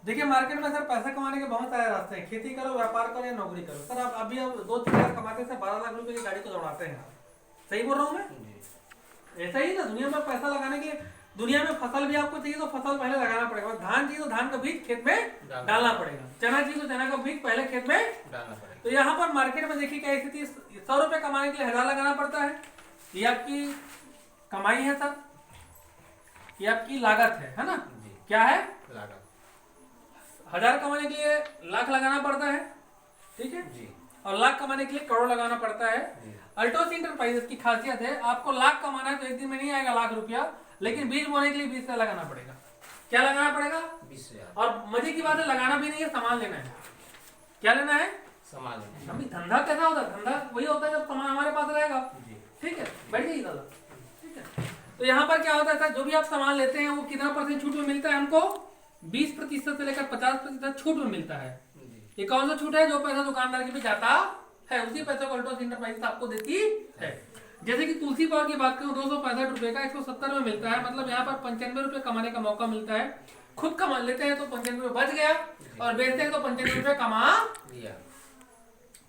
देखिए मार्केट में सर पैसा कमाने के बहुत सारे रास्ते हैं। खेती करो, व्यापार करो या नौकरी करो। सर आप अभी अब 2-3 हज़ार कमाते से 12 लाख रुपए की गाड़ी को दौड़ाते हैं। सही बोल रहा हूँ मैं? ऐसा ही ना, दुनिया में पैसा लगाने के, दुनिया में फसल भी आपको चाहिए तो फसल पहले लगाना पड़ेगा। धान चाहिए तो धान का बीज खेत में डालना पड़ेगा। चना चाहिए तो चना का बीज पहले खेत में डालना पड़ेगा। तो यहाँ पर मार्केट में देखिए क्या स्थिति, 100 रुपए कमाने के लिए 1000 लगाना पड़ता है। ये आपकी कमाई है सर, ये आपकी लागत है ना? क्या है? लागत। 1000 कमाने के लिए लाख लगाना पड़ता है, ठीक है जी। और लाख कमाने के लिए करोड़ लगाना पड़ता है। अल्टोस इंटरप्राइजेस की खासियत है, आपको लाख कमाना है तो एक दिन में नहीं आएगा लाख रुपया, लेकिन बीज बोने के लिए 20 लगाना पड़ेगा। क्या लगाना पड़ेगा? 20,000। और मजे की बात है, लगाना भी नहीं है, सामान लेना है। क्या लेना है? सामान लेना है। अभी धंधा कैसा होता है? धंधा वही होता है जब सामान हमारे पास रहेगा, ठीक है। बैठिए दादा, ठीक है। तो यहाँ पर क्या होता है, जो भी आप सामान लेते हैं वो कितना % छूट में मिलता है हमको? 20% से लेकर 50% छूट में मिलता है। ये कौन सा छूट है? जो पैसा दुकानदार के भी जाता है उसी पैसे को अल्टोस इंटरप्राइजेस आपको देती है। जैसे कि तुलसी पावर की बात करूं, 265 रुपए का 170 में मिलता है, मतलब यहाँ पर 95 रुपए कमाने का मौका मिलता है। खुद कमा लेते हैं तो 95 रुपए बच गया, और बेचते हैं तो 95 रुपए कमा लिया।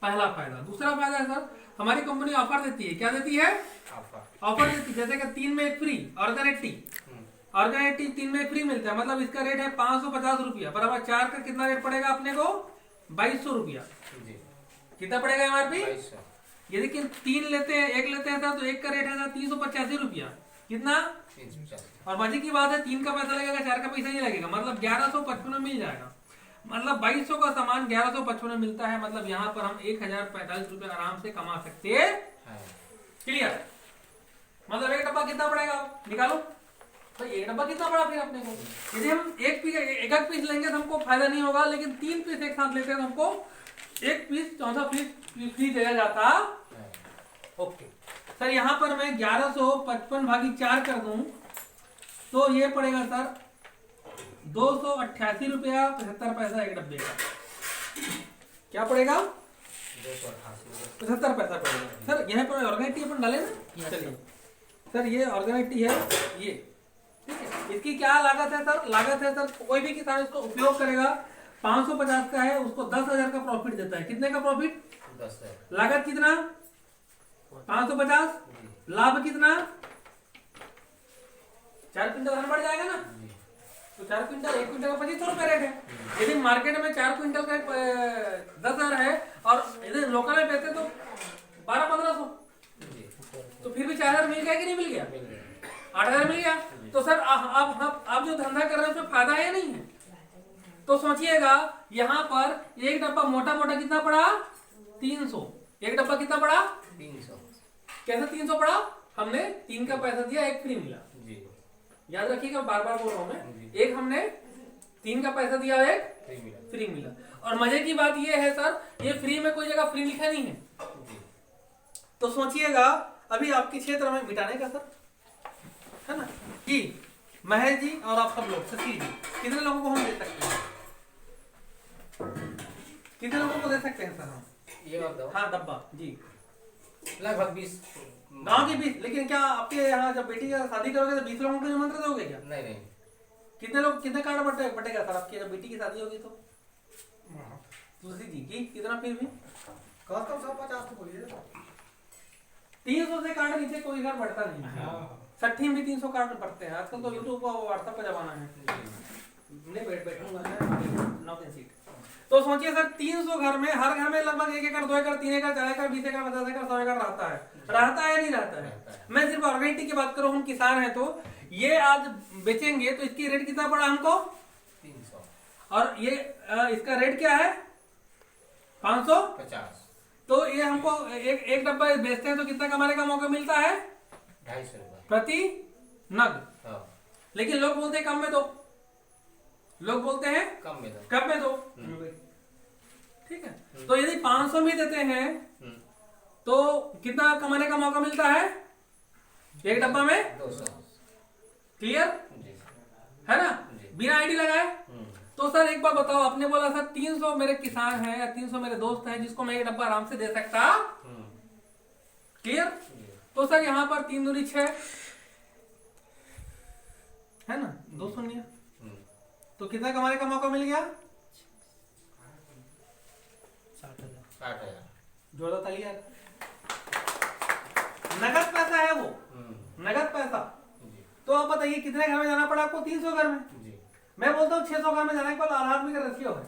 पहला फायदा। दूसरा फायदा है सर, हमारी कंपनी ऑफर देती है। क्या देती है? ऑफर देती है। जैसे कि 3 में 1 free organic T, organic T 3 में फ्री मिलता है, मतलब इसका रेट है 550 रुपया, बराबर 4 का कितना रेट पड़ेगा अपने को? 2200 रुपया। कितना पड़ेगा एमआरपी? यदि कि 3 लेते हैं, 1 लेते हैं तो 1 का रेट है 385 रुपया। कितना? 385। और मजे की बात है, 3 का पैसा लगेगा, 4 का पैसा नहीं लगेगा, मतलब 1155 में मिल जाएगा। मतलब 2200 का सामान 1155 में मिलता है, मतलब यहाँ पर हम 1045 रुपए आराम से कमा सकते हैं। क्लियर? मतलब एक डब्बा कितना पड़ेगा? निकालो तो एक डब्बा कितना पड़ा फिर अपने को? यदि हम एक पीस लेंगे तो हमको फायदा नहीं होगा, लेकिन 3 पीस एक साथ लेते हैं तो हमको 1 पीस, चौथा पीस फ्री दिया जाता। ओके सर, यहाँ पर मैं 1155 भागी 4 कर दूं तो ये पड़ेगा सर 288 रुपया 75 पैसा एक डब्बे का। क्या पड़ेगा? 75 पैसा पड़ेगा सर। यहाँ पर ऑर्गेनिक टी अपन डाले ना। चलिए सर, ये ऑर्गेनिक टी है, ये ठीक है। इसकी क्या लागत है सर? लागत है सर, कोई भी किसान इसको उपयोग करेगा 550 का है, उसको 10,000 का प्रॉफिट देता है। कितने का प्रॉफिट? 10,000। लागत कितना? 550। लाभ कितना? 4 क्विंटल धान बढ़ जाएगा ना, तो 4 क्विंटल 1 क्विंटल का 2500 रुपए रेट है। यदि मार्केट में 4 क्विंटल का 10,000 है और यदि लोकल में बेचते तो 1200-1500, तो फिर भी 4,000 मिल गया कि नहीं मिल गया? 8,000 मिल गया। तो सर आप जो धंधा कर रहे हैं उसमें फायदा है या नहीं है? तो सोचिएगा, यहाँ पर एक डब्बा मोटा मोटा कितना पड़ा? 300। एक डब्बा कितना पड़ा? 300। कैसे 300 पड़ा? हमने 3 का पैसा दिया, 1 फ्री मिला। याद रखिएगा, बार बार बोल रहा हूं मैं, एक हमने 3 का पैसा दिया, 1 फ्री मिला। और मजे की बात ये है सर, ये फ्री में कोई जगह फ्री लिखा नहीं है। तो सोचिएगा, अभी आपके क्षेत्र में मिटाने का सर है ना जी, महेश जी और आप सब लोग, शशि जी, कितने लोगों को हम दे सकते हैं? कितने लोगों को दे सकते हैं सर हम? ये हाँ डब्बा जी, लगभग 20 गाँव की 20। लेकिन क्या आपके यहाँ जब बेटी का शादी करोगे तो 20 लोगों को निमंत्रण दोगे क्या? नहीं नहीं। कितने कार्ड बटेगा सर आपकी जब बेटी की शादी होगी तो? तुलसी जी की कितना? फिर भी कम 50 तो बोलिए। 300 से कार्ड नीचे कोई घर बढ़ता नहीं है। 60 में भी 300 कार्ड बढ़ते हैं आजकल, तो यूट्यूब का व्हाट्सएप का जमाना है। नहीं बैठूंगा 9 सीट। तो सोचिए सर, 300 घर में, हर घर में लगभग 1 एकड़ 2 एकड़ 3 एकड़ 4 एकड़ 20 एकड़ 50 एकड़ 100 एकड़ रहता है या नहीं रहता है? मैं सिर्फ ऑर्गेनिक टी की बात करूं, हम किसान हैं तो ये आज बेचेंगे तो इसकी रेट कितना पड़ा हमको? 300। और ये इसका रेट क्या है? 550। तो ये हमको एक डब्बा बेचते हैं तो कितना कमाने का मौका मिलता है? 250 रुपए प्रति नग। लेकिन लोग बोलते हैं कम में दो, लोग बोलते हैं कम में दो। ठीक है। तो यदि 500 में देते हैं तो कितना कमाने का मौका मिलता है? एक डब्बा में 200। क्लियर है ना, बिना आईडी लगाए? तो सर एक बार बताओ, आपने बोला सर 300 मेरे किसान हैं या 300 मेरे दोस्त हैं जिसको मैं एक डब्बा आराम से दे सकता। क्लियर? तो सर यहाँ पर 3 दूनी 6 है ना, 2 शून्य तो कितना कमाने का मौका मिल गया? 60,000 जोड़ा ताली यार। नगद पैसा है वो, नगद पैसा। तो आप बताइए कितने घर में जाना पड़ा आपको? 300 घर में। मैं बोलता हूँ 600 घर में जाने के बाद आधा आदमी का रेशियो है,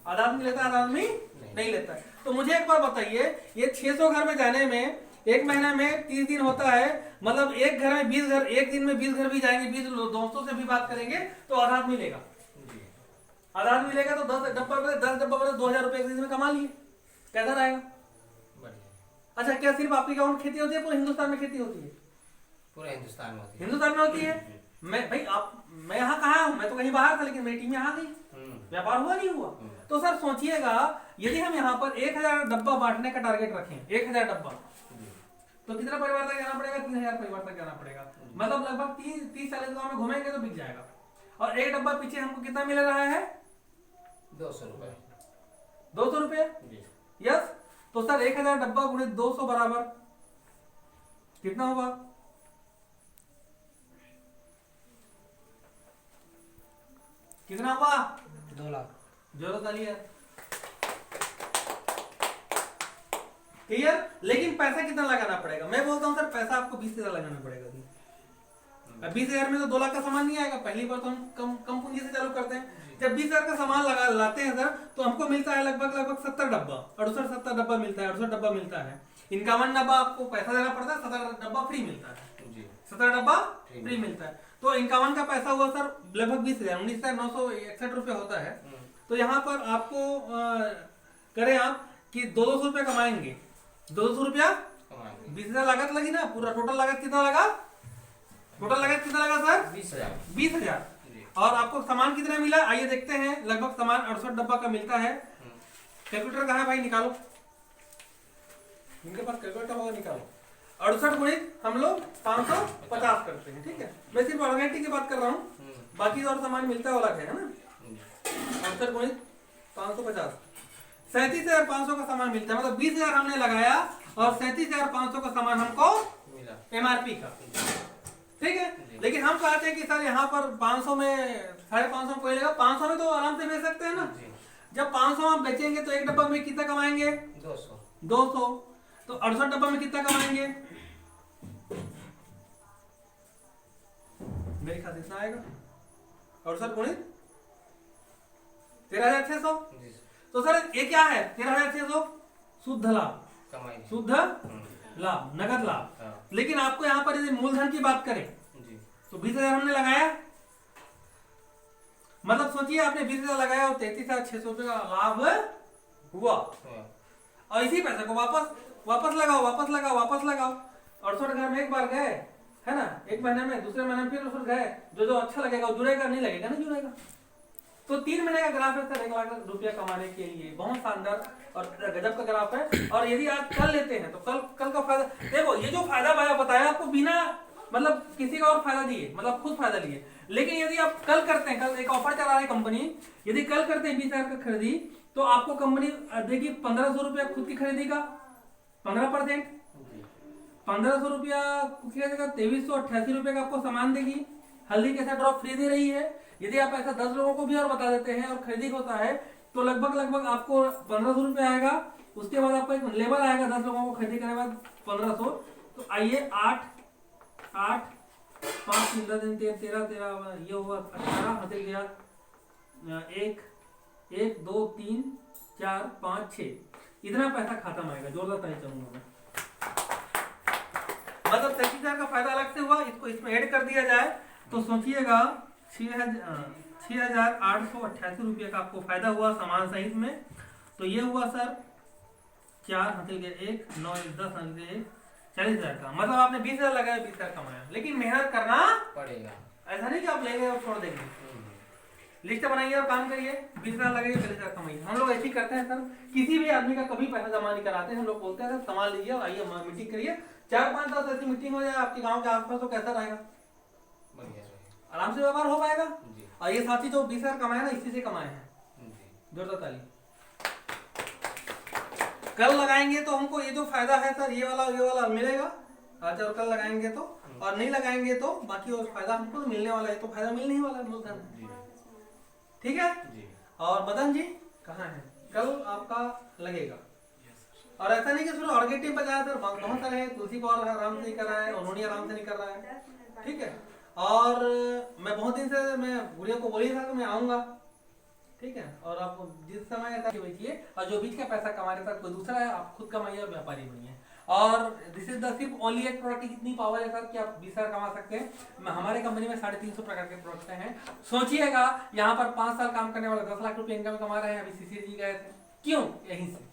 आधा आदमी लेता है आधा आदमी नहीं लेता है। तो मुझे एक बार बताइए, ये 600 घर में जाने में एक महीना में 30 दिन होता है, मतलब एक घर में 20 घर, एक दिन में 20 घर भी जाएंगे, 20 दोस्तों से भी बात करेंगे तो आधा आदमी लेगा, आधा आदमी लेगा तो 10 डब्बा में 2000 रुपए एक दिन में कमा लिए। कैसा रहेगा? अच्छा, क्या सिर्फ आपके गाँव में खेती होती है? पूरे हिंदुस्तान में खेती होती है? पूरे हिंदुस्तान में होती है। हिंदुस्तान में होती है। मैं यहाँ कहाँ हूँ? मैं तो कहीं बाहर था, लेकिन मेरी टीम यहाँ थी, व्यापार हुआ नहीं हुआ। तो सर सोचिएगा, यदि हम यहाँ पर 1000 डब्बा बांटने का टारगेट रखें, 1000 डब्बा, तो कितना परिवार तक जाना पड़ेगा? 3000 परिवार तक जाना पड़ेगा। मतलब लगभग 30-40 गाँव में घूमेंगे तो बिक जाएगा। और एक डब्बा पीछे हमको कितना मिल रहा है? 200 रुपए। 200 रुपये। यस। तो सर 1000 डब्बा गुणे 200 बराबर कितना होगा? कितना हुआ? 2 लाख। जोरो ताली है। क्लियर? लेकिन पैसा कितना लगाना पड़ेगा? मैं बोलता हूँ सर पैसा आपको 20,000 लगाना पड़ेगा। 20,000 में तो 2 लाख का सामान नहीं आएगा। पहली बार तो हम कम पूंजी से चालू करते हैं। जब 20,000 का सामान लाते हैं सर, तो हमको मिलता है लगभग 70 डब्बा, 68-70 डब्बा मिलता है, 68 डब्बा मिलता है। 51 डब्बा आपको पैसा देना पड़ता है, 17 डब्बा फ्री मिलता है। 17 डब्बा फ्री मिलता है। तो 51 का पैसा हुआ सर लगभग 20,000, 19,961 रुपये होता है। तो यहाँ पर आपको करें आप कि 200 रुपया कमाएंगे, 200 रुपया 20,000 लागत लगी ना। पूरा टोटल लागत कितना लगा? टोटल लागत कितना लगा सर? 20,000। और आपको सामान कितना मिला? आइए देखते हैं। लगभग सामान 68 डब्बा का मिलता है। कैलकुलेटर कहाँ है भाई? निकालो, इनके पास कैलकुलेटर होगा, निकालो। 68 गुणित हम लोग 550 करते हैं, ठीक है। मैं सिर्फ ऑर्गेनिक की बात कर रहा हूँ, बाकी और सामान मिलता है वो अलग है ना। 68 गुणित 550, 37,500 का सामान मिलता है। मतलब 20,000 हमने लगाया और 37,500 का सामान हमको MRP का, ठीक है। लेकिन हम कहते हैं कि सर यहाँ पर 500 में 550 कोई लेगा, 500 में तो आराम से बेच सकते हैं ना। जब 500 हम बेचेंगे तो एक डब्बा में कितना कमाएंगे? 200। तो 68 डब्बा में कितना कमाएंगे? मेरे ख्याल से इतना आएगा। 68 गुणित 13,600। तो सर ये क्या है? 13,600 शुद्ध लाभ, शुद्ध लाभ, नगद लाभ। लेकिन आपको यहाँ पर यदि मूलधन की बात करें तो 20,000 हमने लगाया, मतलब सोचिए आपने 20,000 लगाया और 33,600 रुपये का लाभ हुआ। और इसी पैसे को वापस लगाओ। 68 घर में एक बार गए, है ना, एक महीने में, दूसरे महीने में फिर 68 गए। जो अच्छा लगेगा वो जुड़ेगा, नहीं लगेगा नहीं जुड़ेगा। तो 3 महीने का ग्राफ है सर 1 लाख रुपया कमाने के लिए। बहुत शानदार और गजब का ग्राफ है। और यदि आज कल लेते हैं तो कल का फायदा देखो। ये जो फायदा भाई बताया आपको बिना मतलब किसी का और फायदा दिए, मतलब खुद फायदा लिए। लेकिन यदि आप कल करते हैं, कल एक ऑफर चला रही कंपनी, यदि कल करते हैं 20,000 का खरीदी, तो आपको कंपनी देगी 1,500 रुपया खुद की खरीदी का 15%, 1,500 रुपया खुद की खरीदी का 2,388 रुपये का आपको सामान देगी। हल्दी कैसा ड्रॉप फ्री दे रही है। यदि आप ऐसा 10 लोगों को भी और बता देते हैं और खरीदी होता है तो लगभग आपको 1,500 रुपये आएगा। उसके बाद आपको एक लेबर आएगा 10 लोगों को खरीदी करने के बाद 1,500। तो आइए 8 5 13 ये हुआ 18 हट गया 1 2 3 4 5 6 इतना पैसा खत्म आएगा। जोरदार ताली चाहूंगा मैं। मतलब 33,000 का फायदा अलग से हुआ, इसको इसमें ऐड कर दिया जाए तो सोचिएगा 6,888 रुपये का आपको फायदा हुआ सामान सहित में। तो ये हुआ सर 4 हंसिल के 1 9 1 10 हंसिल के 1 40,000 का। मतलब आपने 20,000 लगाया 20,000 कमाया। लेकिन मेहनत करना पड़ेगा, ऐसा नहीं कि आप लेंगे और छोड़ देंगे। लिस्ट बनाइए और काम करिए, 20,000 लगाइए 40,000 कमाइए। हम लोग ऐसे ही करते हैं सर। किसी भी आदमी का कभी पैसा जमा नहीं कराते, हम लोग बोलते हैं सामान लीजिए और आइए मीटिंग करिए। 4-5-10 ऐसी मीटिंग हो जाए आपके गाँव के आसपास तो कैसा रहेगा? आराम से व्यवहार हो पाएगा। और ये साथी जो 20,000 कमाए ना, इसी से कमाए हैं। जोरदार ताली। कल लगाएंगे तो हमको ये जो फायदा है सर ये वाला मिलेगा आज, और कल लगाएंगे तो, और नहीं लगाएंगे तो बाकी और फायदा हमको मिलने वाला है। तो फायदा मिलने ही वाला है मूलधन। ठीक है। जी। और मदन जी कहाँ है, कल आपका लगेगा। और ऐसा नहीं कि सिर्फ ऑर्गेट टीम पर जाए, फिर बहुत सारे हैं, तुलसी पॉल आराम से नहीं कर रहा है, उन्होंने आराम से नहीं कर रहा है, ठीक है। और मैं बहुत दिन से मैं गुड़िया को बोल ही था कि मैं आऊंगा, ठीक है। और आप जिस समय ऐसा बेचिए, और जो बीच का पैसा कमा रहे था कोई दूसरा है, आप खुद कमाइए और व्यापारी बनिए। और दिस इज द सिर्फ ओनली एक प्रोडक्ट की कितनी पावर है सर कि आप 20,000 कमा सकते हैं। हमारे कंपनी में 350 प्रकार के प्रोडक्ट हैं। सोचिएगा यहाँ पर 5 साल काम करने वाले 10 लाख रुपए इनकम कमा रहे हैं। अभी सीसी जी गए थे, क्यों? यहीं से।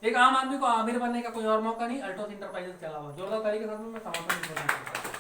एक आम आदमी को आमिर बनने का कोई और मौका नहीं, अल्टोस इंटरप्राइजेस के अलावा। जोरदार तरीके से मैं समाधान